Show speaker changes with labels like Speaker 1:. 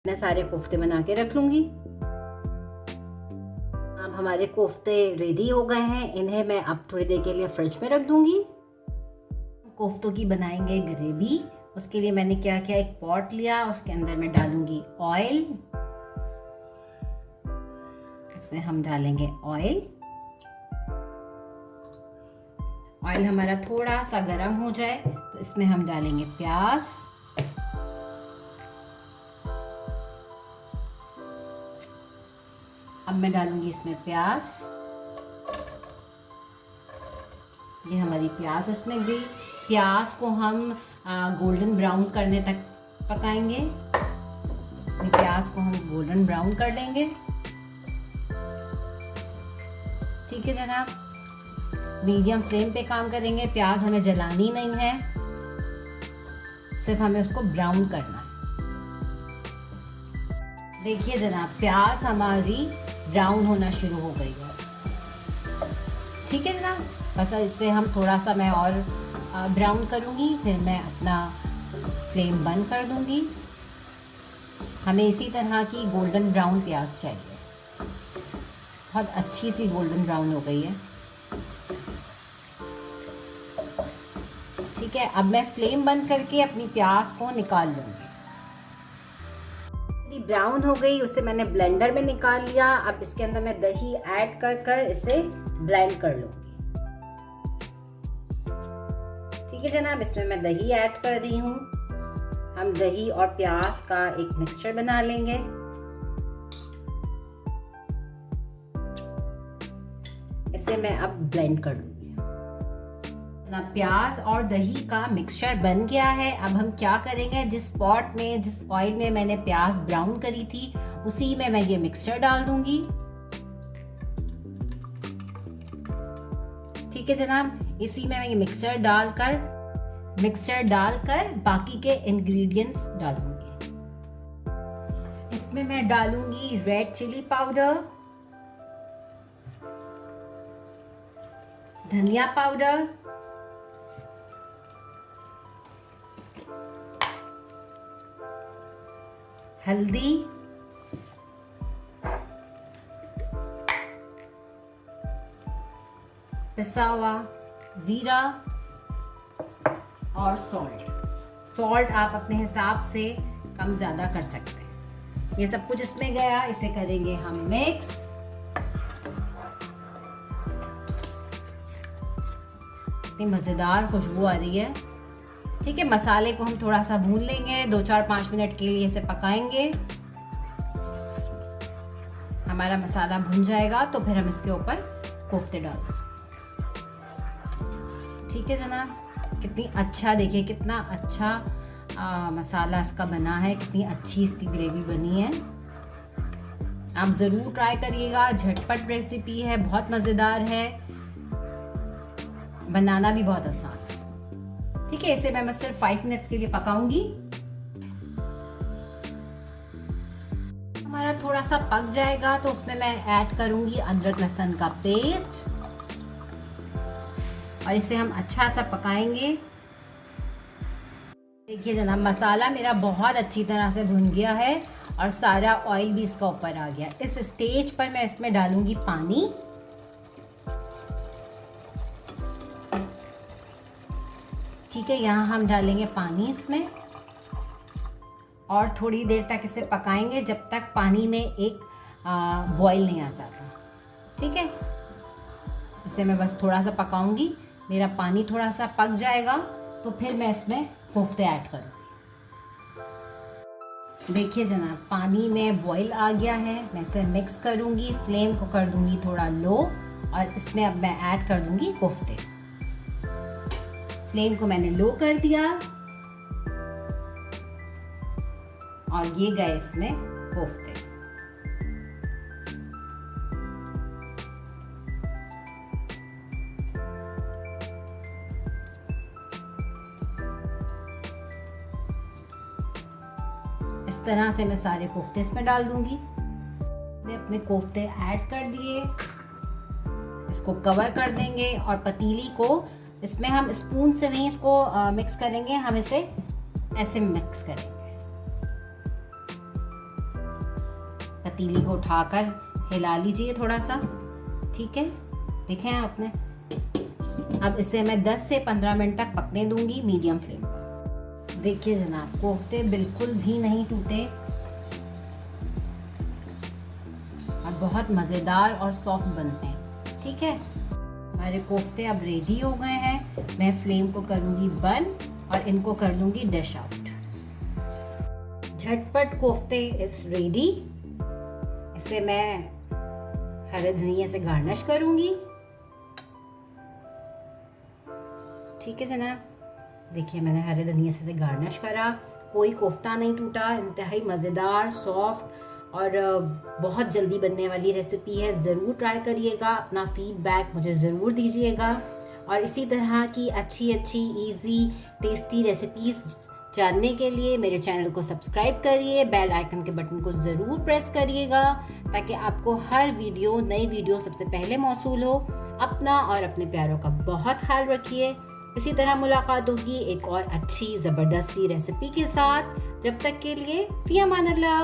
Speaker 1: मैं सारे कोफ्ते बना के रख लूँगी। अब हमारे कोफ्ते रेडी हो गए हैं, इन्हें मैं अब थोड़ी देर के लिए फ्रिज में रख दूँगी। कोफ्तों की बनाएंगे ग्रेवी। उसके लिए मैंने क्या किया, एक पॉट लिया, उसके अंदर मैं डालूंगी ऑयल। इसमें हम डालेंगे ऑयल। ऑयल हमारा थोड़ा सा गर्म हो जाए तो इसमें हम डालेंगे प्याज। अब मैं डालूंगी इसमें प्याज। ये हमारी प्याज इसमें गई। प्याज को हम गोल्डन ब्राउन करने तक पकाएंगे। प्याज को हम गोल्डन ब्राउन कर लेंगे। ठीक है जनाब, मीडियम फ्लेम पे काम करेंगे। प्याज हमें जलानी नहीं है, सिर्फ हमें उसको ब्राउन करना है। देखिए जनाब, प्याज हमारी ब्राउन होना शुरू हो गई है। ठीक है जनाब, बस इससे हम थोड़ा सा मैं और ब्राउन करूँगी, फिर मैं अपना फ्लेम बंद कर दूँगी। हमें इसी तरह की गोल्डन ब्राउन प्याज चाहिए। बहुत अच्छी सी गोल्डन ब्राउन हो गई है। ठीक है, अब मैं फ्लेम बंद करके अपनी प्याज को निकाल लूँगी। ब्राउन हो गई, उसे मैंने ब्लेंडर में निकाल लिया। अब इसके अंदर मैं दही ऐड कर इसे ब्लेंड कर लूँगी। ठीक है जनाब, इसमें मैं दही ऐड कर रही हूँ। हम दही और प्याज का एक मिक्सचर बना लेंगे। इसे मैं अब ब्लेंड कर लूँगी। प्याज और दही का मिक्सचर बन गया है। अब हम क्या करेंगे, जिस पॉट में, जिस ऑयल में मैंने प्याज ब्राउन करी थी, उसी में मैं ये मिक्सचर डाल दूँगी। ठीक है जनाब, इसी में मैं ये मिक्सचर डालकर बाकी के इंग्रेडिएंट्स डालूंगी। इसमें मैं डालूंगी रेड चिली पाउडर, धनिया पाउडर, हल्दी, पिसा हुआ जीरा और सॉल्ट आप अपने हिसाब से कम ज़्यादा कर सकते हैं। ये सब कुछ इसमें गया, इसे करेंगे हम मिक्स। इतनी मज़ेदार खुशबू आ रही है। ठीक है, मसाले को हम थोड़ा सा भून लेंगे, 2-4-5 मिनट के लिए इसे पकाएंगे। हमारा मसाला भून जाएगा तो फिर हम इसके ऊपर कोफ्ते डालेंगे। ठीक है जनाब, कितनी अच्छा, देखिए कितना अच्छा मसाला इसका बना है, कितनी अच्छी इसकी ग्रेवी बनी है। आप ज़रूर ट्राई करिएगा, झटपट रेसिपी है, बहुत मज़ेदार है, बनाना भी बहुत आसान है। ठीक है, इसे मैं सिर्फ 5 मिनट्स के लिए पकाऊंगी। हमारा थोड़ा सा पक जाएगा तो उसमें मैं ऐड करूंगी अदरक लहसुन का पेस्ट और इसे हम अच्छा सा पकाएंगे। देखिए जनाब, मसाला मेरा बहुत अच्छी तरह से भुन गया है और सारा ऑयल भी इसका ऊपर आ गया। इस स्टेज पर मैं इसमें डालूंगी पानी। ठीक है, यहाँ हम डालेंगे पानी इसमें और थोड़ी देर तक इसे पकाएंगे जब तक पानी में एक बॉईल नहीं आ जाता। ठीक है, इसे मैं बस थोड़ा सा पकाऊंगी। मेरा पानी थोड़ा सा पक जाएगा तो फिर मैं इसमें कोफ्ते ऐड करूँगी। देखिए जनाब, पानी में बॉईल आ गया है। मैं इसे मिक्स करूँगी, फ्लेम को कर दूँगी थोड़ा लो और इसमें अब मैं ऐड कर दूँगी कोफ्ते। फ्लेम को मैंने लो कर दिया और ये गए इसमें कोफ्ते। इस तरह से मैं सारे कोफ्ते इसमें डाल दूंगी। मैंने अपने कोफ्ते ऐड कर दिए, इसको कवर कर देंगे और पतीली को, इसमें हम स्पून से नहीं इसको मिक्स करेंगे, हम इसे ऐसे मिक्स करेंगे। पतीली को उठाकर हिला लीजिए थोड़ा सा, ठीक है। देखें आपने, अब इसे मैं 10 से 15 मिनट तक पकने दूंगी मीडियम फ्लेम पर। देखिए जनाब, कोफ्ते बिल्कुल भी नहीं टूटे और बहुत मज़ेदार और सॉफ्ट बनते हैं, ठीक है। हमारे कोफ्ते अब रेडी हो गए हैं। मैं फ्लेम को करूंगी बंद और इनको कर लूंगी डिश आउट। झटपट कोफ्ते इज रेडी। इसे मैं हरे धनिया से गार्निश करूंगी, ठीक है जनाब। देखिए मैंने हरे धनिया से गार्निश करा, कोई कोफ्ता नहीं टूटा, इंतहाई मज़ेदार, सॉफ्ट और बहुत जल्दी बनने वाली रेसिपी है। ज़रूर ट्राई करिएगा, अपना फीडबैक मुझे ज़रूर दीजिएगा और इसी तरह की अच्छी इजी टेस्टी रेसिपीज़ जानने के लिए मेरे चैनल को सब्सक्राइब करिए, बेल आइकन के बटन को ज़रूर प्रेस करिएगा ताकि आपको हर नई वीडियो सबसे पहले मौसूल हो। अपना और अपने प्यारों का बहुत ख्याल रखिए। इसी तरह मुलाकात होगी एक और अच्छी ज़बरदस्ती रेसिपी के साथ। जब तक के लिए फ़ी अमान अल्लाह।